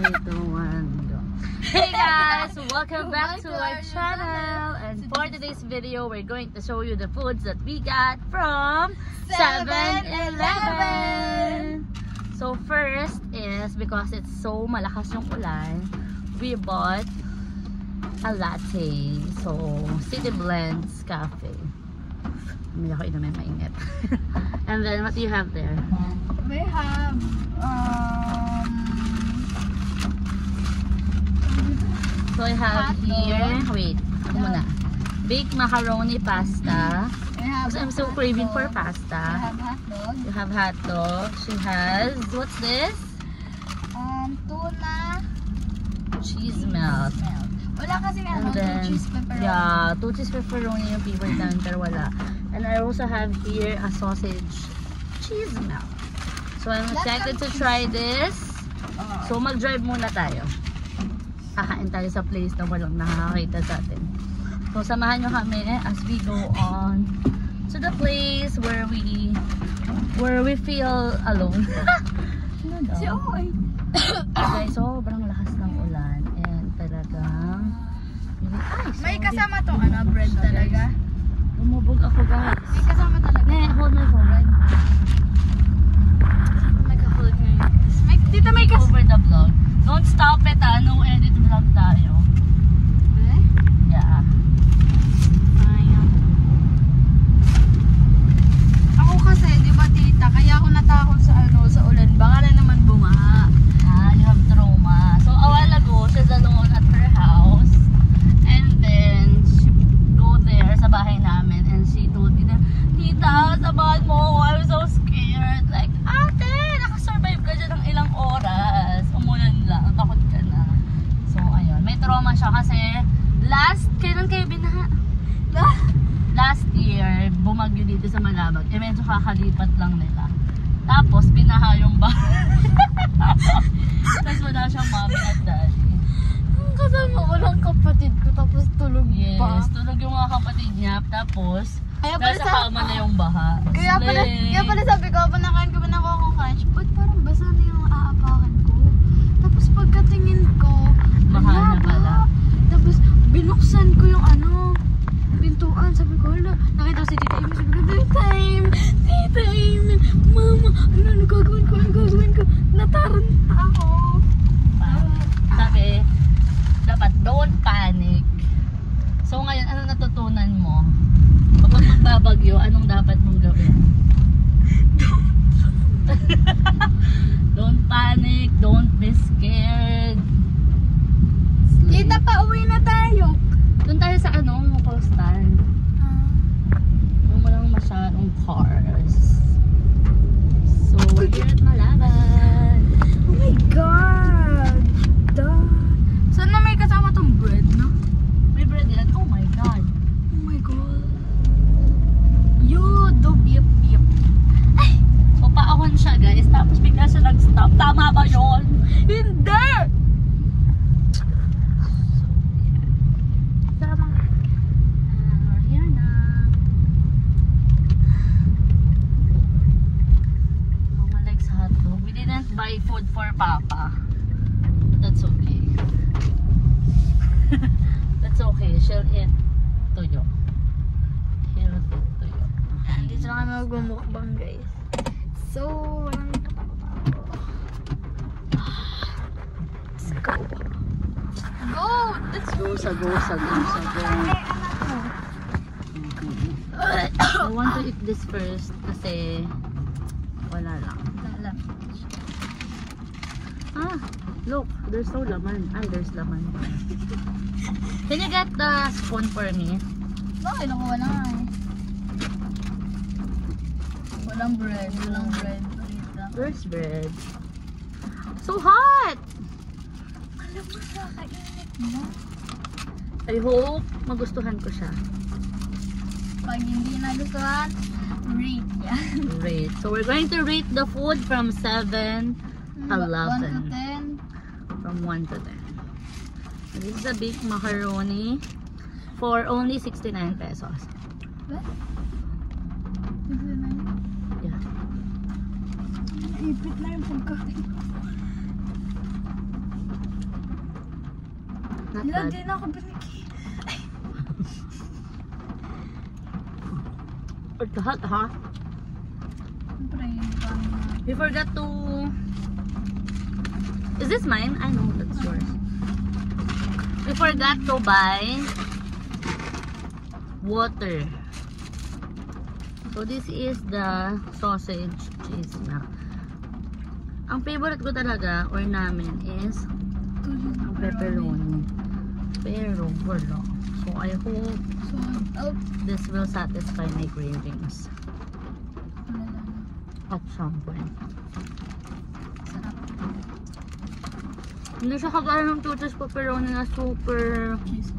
Hey guys, welcome back to our channel, and for today's video we're going to show you the foods that we got from 7-Eleven. So first is, because it's so malakas yung ulan, we bought a latte. So City Blends Cafe. May ako inumin mainit. And then what do you have there? We have so I have here, wait, muna. Baked macaroni pasta. Because I'm so craving for pasta. We have hot dog. You have hot dog. She has, what's this? Tuna. Cheese melt. Wala kasi And then, two cheese pepperoni. yeah, 2 cheese pepperoni yung favorite namin, pero wala. And I also have here a sausage cheese melt. So I'm excited to try this. So mag-drive muna tayo. Kakain tayo sa place na walang nakakakita sa atin. So samahan nyo kami as we go on to the place where we feel alone. Si Oy. Guys, sobrang lakas ng ulan and talagang May kasama tong bread talaga. Bumubog ako, guys. May kasama talaga. Hold my phone. Nag-hold ngayon. Dito may kasama. Over the vlog. Don't stop it, no edit vlog tayo. Yeah. Ako kasi, di ba tita, kaya ako natakot sa sa ulan. Baka na naman bumaha. You have trauma. So a while ago, she's alone at her house. And then, she go there sa bahay namin and she told me na, Tita, sabahan mo ako. I'm so scared. Like, ate, nakasurvive ka dyan ng ilang oras. Umulan lang. Takot ka na. So, ayun. May trauma siya kasi kailan kayo binaha? Last year, bumagyo dito sa Malabag. Medyo kakalipat lang nila. Tapos, binaha yung bahay. Tapos wala siyang mommy at daddy. Kasama ko lang kapatid ko, tapos tulog pa. Yes, tulog yung mga kapatid niya. Tapos, nasa kama na yung baha. Kaya pala sabi ko, panakain ko ba na ako crunch? Ba't parang basa na yung aapakan ko? Tapos pagkatingin ko, Baha na pala. Tapos binuksan ko yung pintuan. Sabi ko, nakita ko si Tita Amy. Sabi ko, Tita Amy, Mama, ano gagawin ko? Nataranta ako. Sabi, dapat don't panic. So ngayon, ano natutunan mo? Kapag magbabagyo, anong dapat mong gawin? Don't panic, don't be scared. Tita, pauwi na tayo. Doon tayo sa coastal. Yung walang masyadong cars. So, we're here at Malabag. Oh my God! Sana may kasama tong bread, no? May bread yan. Oh my God. Oh my God. You do beep. Ay! So, paahon siya, guys. Tapos bigla siya nag-stop. Tama ba yun? Hindi! We're here na. Mama likes hot dog. We didn't buy food for Papa. That's okay. That's okay. She'll eat tuyo. He'll eat tuyo. Dito na kami magmumukbang, guys. So, walang let's go. Let's Go. I want to eat this first kasi wala lang. Look, there's no laman. There's laman. Can you get the spoon for me? Bakit nakuha na nga eh. Walang bread. There's bread. So hot! Alam mo, kakainit mo. I hope magustuhan ko siya. Pag hindi nagustuhan, rate yan. Rate. So we're going to rate the food from 7-Eleven. 1 to 10. From 1 to 10. This is a baked macaroni for only 69 pesos. What? Yeah. Ipit na yung pagkain. Not Hindi bad. din ako binigay. It's hot, ha? Siyempre, paano na. We forgot to... Is this mine? I know that's yours. We forgot to buy water. So this is the sausage cheese na. Ang favorite ko talaga or namin is ang pepperoni. Pero wala. So I hope So, oh, this will satisfy my cravings wala lang. at some point. Sarap. Hindi siya kagaya ng two cheese pepperoni na super Cheese.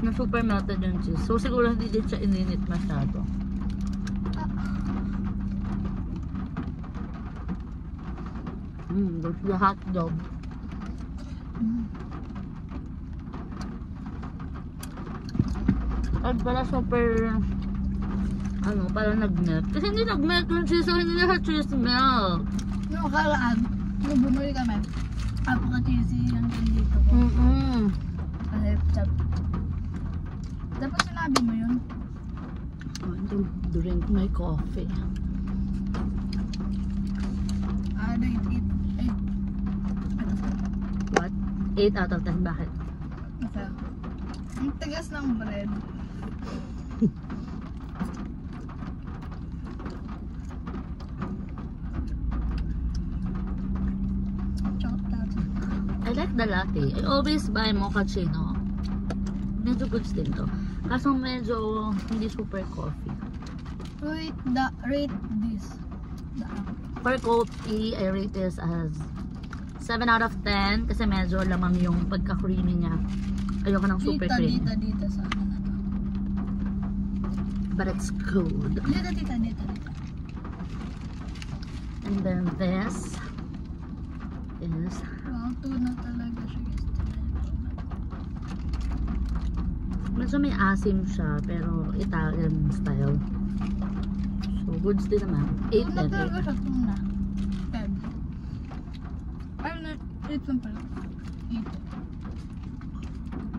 na super melted yung cheese. So siguro hindi din siya ininit masyado. There's the hot dog. At pala super ano, parang nag-melt. Kasi hindi nag-melt yung cheese, so hindi na cheese melt. Yung kalaan, nung bumili kami, apaka-cheesy yung dito ko. Kasi, dapat sinabi mo yun. I want to drink my coffee. Rate 8. What? 8 out of 10. Bakit? Kasi, ang tigas ng bread. Chocolate. I like the latte. I always buy mochaccino. Medyo goods din to. Kaso medyo hindi super coffee. Rate this. For coffee, I rate this as 7 out of 10 kasi medyo lamang yung pagka-creamy niya. Ayoko ng super creamy. Dito sa ano na to. But it's good. Dito. And then this is Wow, tuna talaga siya guys. medyo may asim siya pero Italian style. So goods din naman. 8 Tuna din. talaga siya, tuna. 10. Ay, 8 lang pala. 8.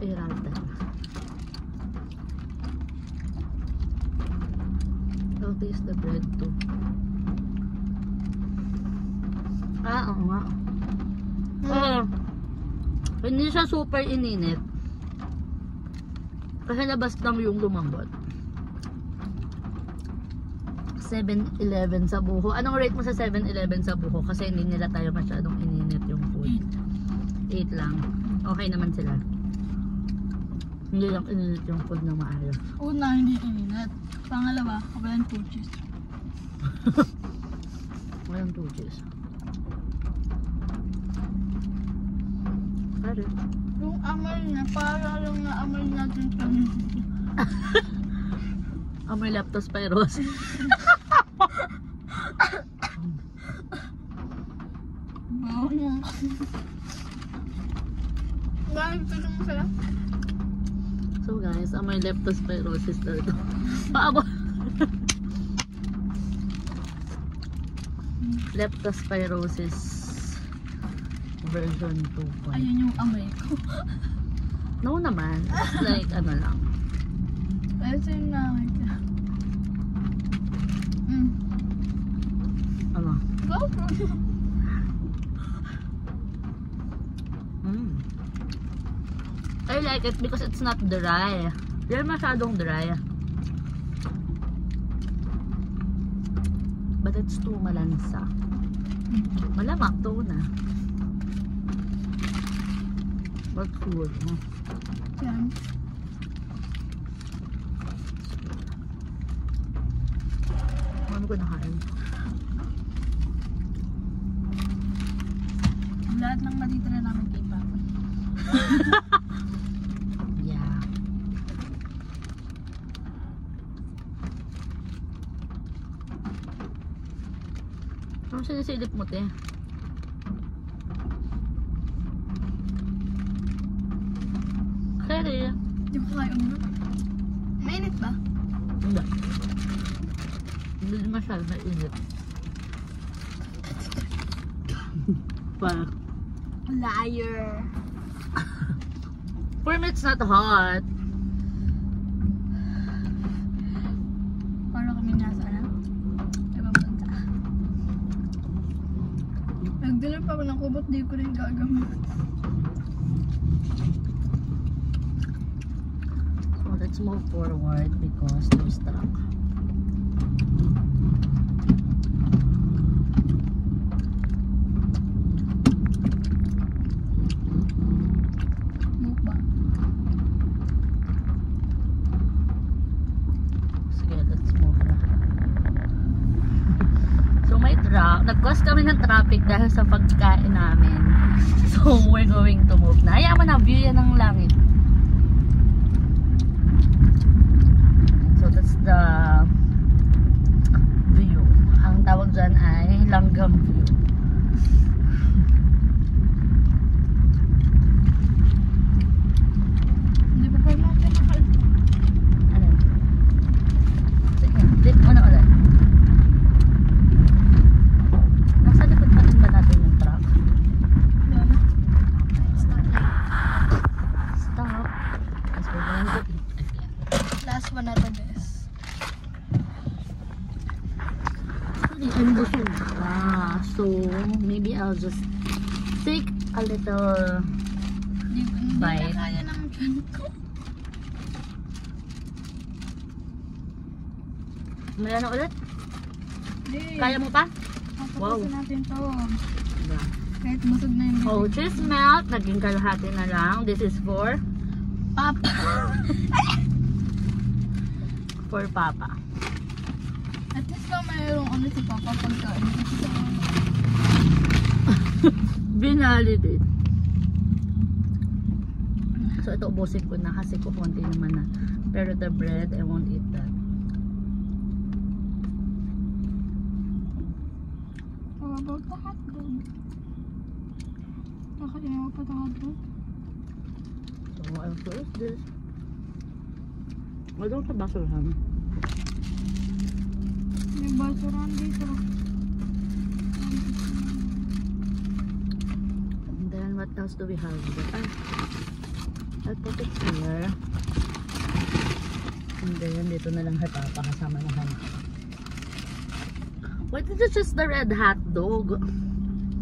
8 out of 10. I'll taste the bread too. Oo nga. Hindi siya super ininit. Kasi labas lang yung lumambot. 7-Eleven sa buho. Anong rate mo sa 7-Eleven sa buho? Kasi hindi nila tayo masyadong ininit yung food. 8 lang. Okay naman sila. Hindi lang ininit yung food na maayos. Una, hindi ininit. Pangalawa, walang coaches. Walang two cheese. Pare. Yung amal niya, para lang na amal natin kami. Amoy leptospirosis. Wow. Bakit ito naman sila? So guys, amoy leptospirosis na ito. Paabo. Leptospirosis version 2. Ayun yung amay ko. No naman. It's like ano lang. Ito yung namin ko. Ano? Go! I like it because it's not dry. Yan masyadong dry. But it's too malansa. Malamak to na. But good, no? Yan. Ano ko nakain? Lahat ng matitira namin kay Papa. Yeah. Ano sinisilip mo, te? Kaya Hindi ko kaya ulo. Mainit ba? hindi. Hindi masyado na init. Pa. Liar. For me, it's not hot. Para kami nasa ano? Ibang bansa. Nagdala pa ako ng kubot, di ko rin gagamit. So let's move forward because there's truck. Mukbang. Sige, let's move na. So may truck. Nag-cause kami ng traffic dahil sa pagkain namin. So we're going to move na. Hayaan mo na, view yan ng langit. So that's the view. Ang tawag dyan ay langgam view. Hindi pa pa natin nakal... Ano? Sige, dip mo na ulit. Nasa likod pa rin ba natin yung truck? Yan. Stop. Stop. As we're going to eat again. Last one na to, guys. I'm busog pa. So, maybe I'll just take a little Hindi bite. na kaya ng tiyan ko. Maya na ulit? Hindi. Kaya mo pa? Wow. Tatapusin natin to. Diba? Kahit busog na yung Oh, cheese melt. Naging kalahati na lang. This is for Papa. Papa. At least lang mayroong ano si Papa pagkain. Binalidate. So, ito ubusin ko na kasi kukunti naman na. Pero the bread, I won't eat that. How about the hotdog? Nakain mo pa the hotdog? So, I'll close this. Wala sa basurahan. May basurahan dito. And then, what else do we have? I'll put it here. And then, dito na lang hatapa kasama na ham. Why did you choose the red hot dog?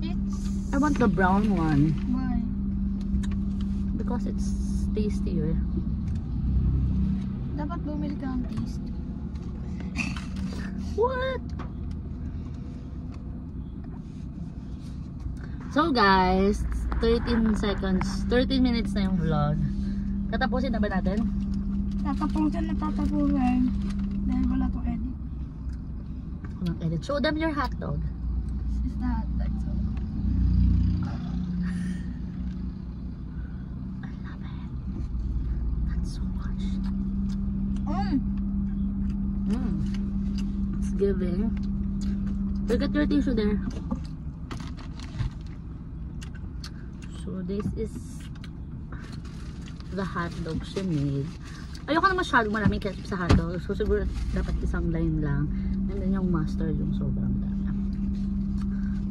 It's... I want the brown one. Why? Because it's tastier. Dapat bumili ka ng taste. What? So guys, 13 seconds, 13 minutes na yung vlog. Tatapusin na ba natin? Tatapusin na tatapusin. Dahil wala to edit. Walang edit. Show them your hot dog. This is the hotdog. So, I love it. That's so much. It's giving. Look at your tissue there. So this is the hot dog she made. Ayoko na masyadong maraming ketchup sa hot dog. So siguro dapat isang line lang. And then yung mustard yung sobrang dami.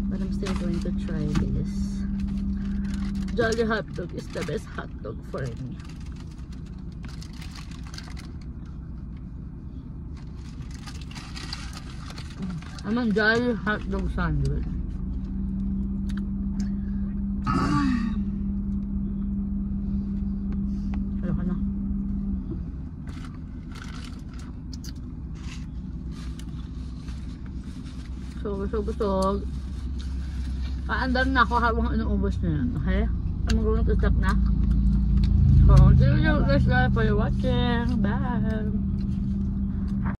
But I'm still going to try this. Jolly hot dog is the best hot dog for me. I'm on Jolly hot dog sandwich. Ayoko na. Busog. Paandar na ako habang inuubos na yan. Okay? I'm going to stop na. So, thank you guys for watching. Bye!